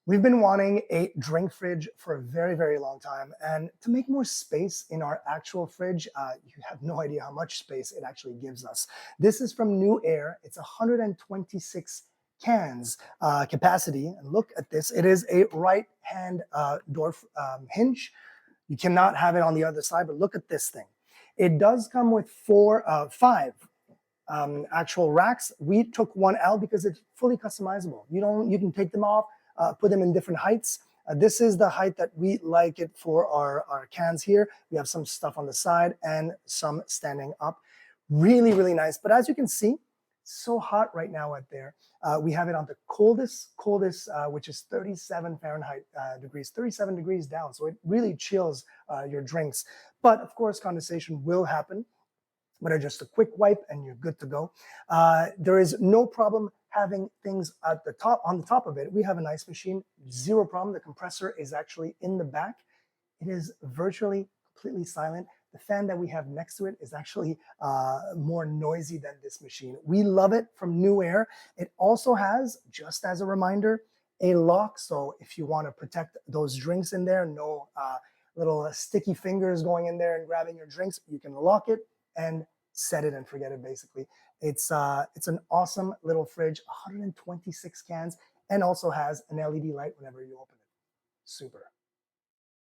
We've been wanting a drink fridge for a very, very long time. And to make more space in our actual fridge, you have no idea how much space it actually gives us. This is from NewAir. It's 126 cans capacity. And look at this. It is a right hand door hinge. You cannot have it on the other side, but look at this thing. It does come with five actual racks. We took one L because it's fully customizable. You can take them off, put them in different heights. This is the height that we like it for our cans here. We have some stuff on the side and some standing up. Really, really nice. But as you can see, it's so hot right now out there. We have it on the coldest, which is 37 Fahrenheit degrees, 37 degrees down. So it really chills your drinks. But of course, condensation will happen. But just a quick wipe and you're good to go. There is no problem having things at the top, on the top of it. We have an ice machine, zero problem. The compressor is actually in the back. It is virtually completely silent. The fan that we have next to it is actually more noisy than this machine. We love it from NewAir. It also has, just as a reminder, a lock. So if you want to protect those drinks in there, no little sticky fingers going in there and grabbing your drinks, you can lock it and set it and forget it, basically. It's an awesome little fridge, 126 cans, and also has an LED light whenever you open it. Super.